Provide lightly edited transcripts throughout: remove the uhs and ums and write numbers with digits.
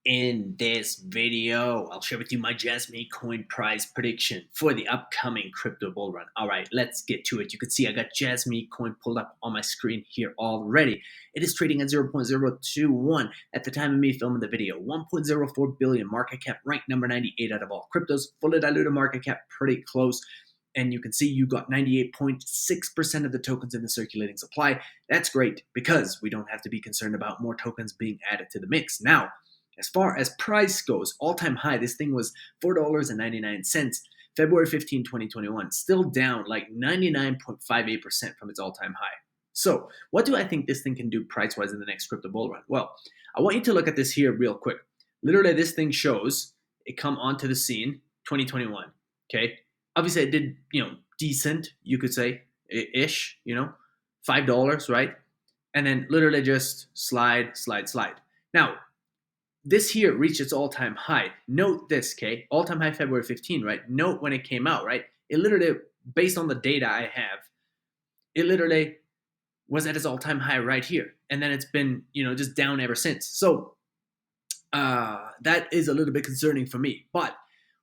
In this video, I'll share with you my JASMY coin price prediction for the upcoming crypto bull run. All right, let's get to it. You can see I got JASMY coin pulled up on my screen here already. It is trading at 0.021 at the time of me filming the video. 1.04 billion market cap, ranked number 98 out of all cryptos. Fully diluted market cap, pretty close. And you can see you got 98.6% of the tokens in the circulating supply. That's great because we don't have to be concerned about more tokens being added to the mix. Now, as far as price goes, all-time high, this thing was $4.99, February 15, 2021, still down like 99.58% from its all-time high. So what do I think this thing can do price-wise in the next crypto bull run? Well, I want you to look at this here real quick. Literally, this thing shows it come onto the scene 2021, okay? Obviously, it did, decent, you could say, ish, $5, right? And then literally just slide. Now, this here reached its all-time high. Note this, okay? All-time high February 15, right? Note when it came out, right? It literally, based on the data I have, it literally was at its all-time high right here. And then it's been, just down ever since. So that is a little bit concerning for me. But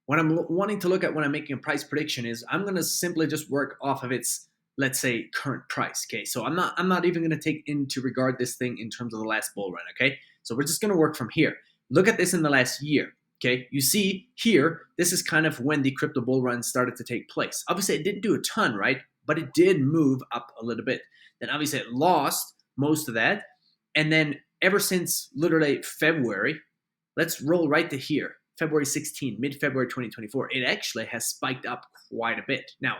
what I'm wanting to look at when I'm making a price prediction is I'm going to simply just work off of its, let's say, current price, okay? So I'm not even going to take into regard this thing in terms of the last bull run, okay? So we're just going to work from here. Look at this in the last year, okay? You see here, this is kind of when the crypto bull run started to take place. Obviously, it didn't do a ton, right? But it did move up a little bit. Then obviously it lost most of that. And then ever since literally February, let's roll right to here, February 16, mid-February 2024, it actually has spiked up quite a bit. Now,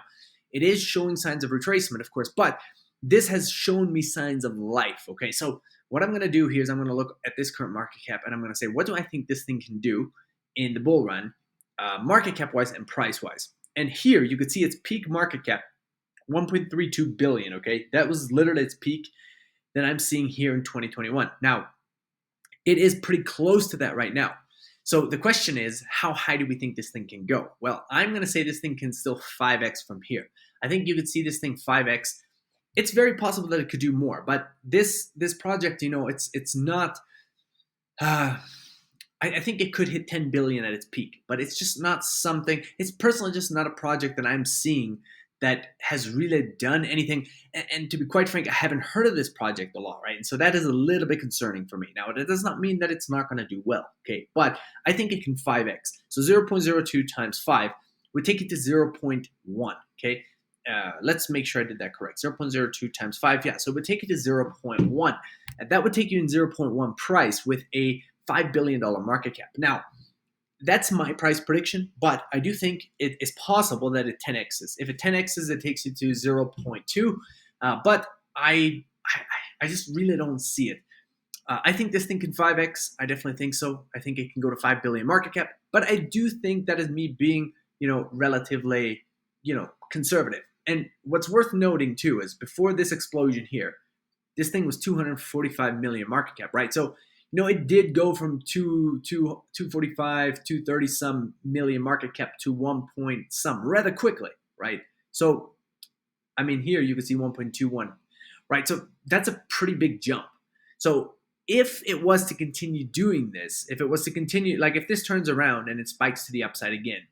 it is showing signs of retracement, of course, but this has shown me signs of life, okay? So what I'm going to do here is I'm going to look at this current market cap and I'm going to say, what do I think this thing can do in the bull run, market cap wise and price wise? And here you could see its peak market cap, 1.32 billion, okay? That was literally its peak that I'm seeing here in 2021. Now, it is pretty close to that right now. So the question is, how high do we think this thing can go? Well, I'm going to say this thing can still 5x from here. I think you could see this thing 5x. It's very possible that it could do more, but this project, it's not. I think it could hit 10 billion at its peak, but it's just not something. It's personally just not a project that I'm seeing that has really done anything. And to be quite frank, I haven't heard of this project a lot, right? And so that is a little bit concerning for me. Now, it does not mean that it's not going to do well, okay? But I think it can 5x. So 0.02 times 5 would take it to 0.1, okay? Let's make sure I did that correct. 0.02 times 5, yeah. So it would take it to 0.1. And that would take you in 0.1 price with a $5 billion market cap. Now, that's my price prediction, but I do think it is possible that it 10x's. If it 10x's, it takes you to 0.2. But I just really don't see it. I think this thing can 5x. I definitely think so. I think it can go to 5 billion market cap. But I do think that is me being, relatively, conservative. And what's worth noting too is before this explosion here, this thing was 245 million market cap, right? So, it did go from 245, 230 some million market cap to 1 point some rather quickly, right? So, I mean, here you can see 1.21, right? So that's a pretty big jump. So if it was to continue doing this, if this turns around and it spikes to the upside again,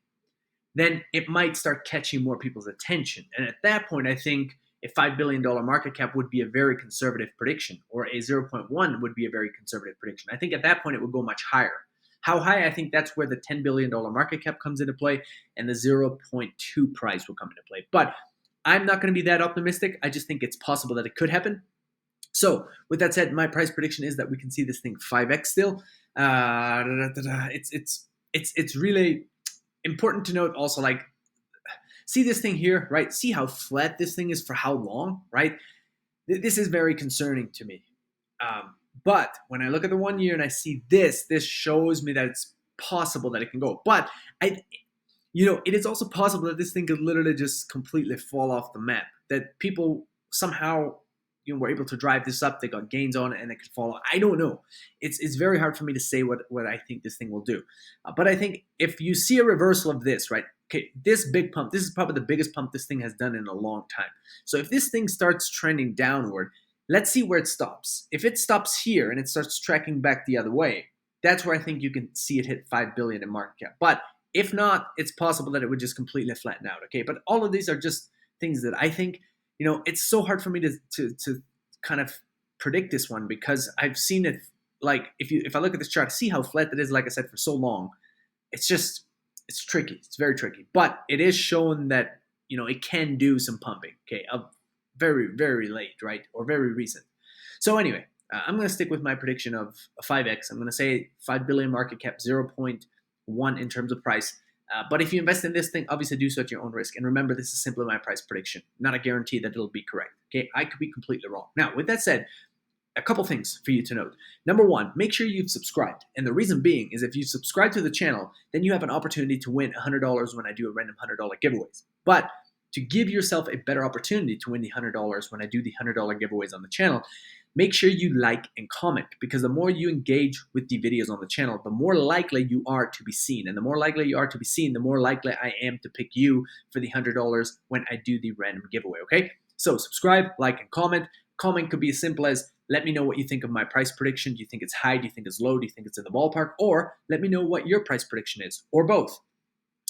then it might start catching more people's attention. And at that point, I think a $5 billion market cap would be a very conservative prediction, or a 0.1 would be a very conservative prediction. I think at that point, it would go much higher. How high? I think that's where the $10 billion market cap comes into play and the 0.2 price will come into play. But I'm not going to be that optimistic. I just think it's possible that it could happen. So with that said, my price prediction is that we can see this thing 5x still. It's really important to note also, see this thing here, right? See how flat this thing is for how long, right? This is very concerning to me. But when I look at the 1 year and I see this shows me that it's possible that it can go. But it is also possible that this thing could literally just completely fall off the map. That people somehow, were able to drive this up. They got gains on it and it could fall off. I don't know. It's very hard for me to say what I think this thing will do. But I think if you see a reversal of this, right? Okay, this big pump, this is probably the biggest pump this thing has done in a long time. So if this thing starts trending downward, let's see where it stops. If it stops here and it starts tracking back the other way, that's where I think you can see it hit 5 billion in market cap. But if not, it's possible that it would just completely flatten out. Okay, but all of these are just things that I think, it's so hard for me to kind of predict this one, because I've seen it. Like if I look at this chart, see how flat it is. Like I said, for so long, it's tricky. It's very tricky, but it is showing that it can do some pumping. Okay, very very late, right, or very recent. So anyway, I'm going to stick with my prediction of a 5x. I'm going to say 5 billion market cap, 0.1 in terms of price. But if you invest in this thing, obviously do so at your own risk. And remember, this is simply my price prediction, not a guarantee that it'll be correct. Okay, I could be completely wrong. Now, with that said, a couple things for you to note. Number one, make sure you've subscribed. And the reason being is if you subscribe to the channel, then you have an opportunity to win $100 when I do a random $100 giveaways. But to give yourself a better opportunity to win the $100 when I do the $100 giveaways on the channel, make sure you like and comment, because the more you engage with the videos on the channel, the more likely you are to be seen. And the more likely you are to be seen, the more likely I am to pick you for the $100 when I do the random giveaway, okay? So subscribe, like, and comment. Comment could be as simple as, let me know what you think of my price prediction. Do you think it's high? Do you think it's low? Do you think it's in the ballpark? Or let me know what your price prediction is, or both.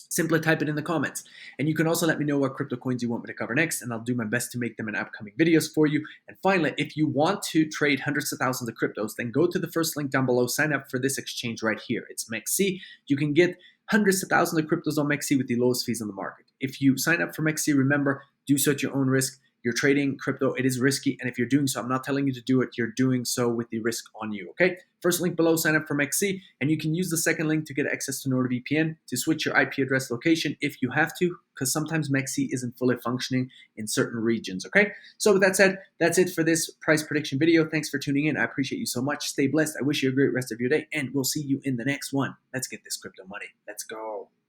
Simply type it in the comments. And you can also let me know what crypto coins you want me to cover next, and I'll do my best to make them in upcoming videos for you. And finally, if you want to trade hundreds of thousands of cryptos, then go to the first link down below, sign up for this exchange right here. It's MEXC. You can get hundreds of thousands of cryptos on MEXC with the lowest fees on the market. If you sign up for MEXC, remember, do so at your own risk. You're trading crypto, it is risky, and if you're doing so, I'm not telling you to do it, you're doing so with the risk on you, okay? First link below, sign up for MEXC, and you can use the second link to get access to Nord VPN to switch your IP address location if you have to, because sometimes MEXC isn't fully functioning in certain regions, okay? So with that said, that's it for this price prediction video. Thanks for tuning in. I appreciate you so much. Stay blessed. I wish you a great rest of your day, and we'll see you in the next one. Let's get this crypto money. Let's go.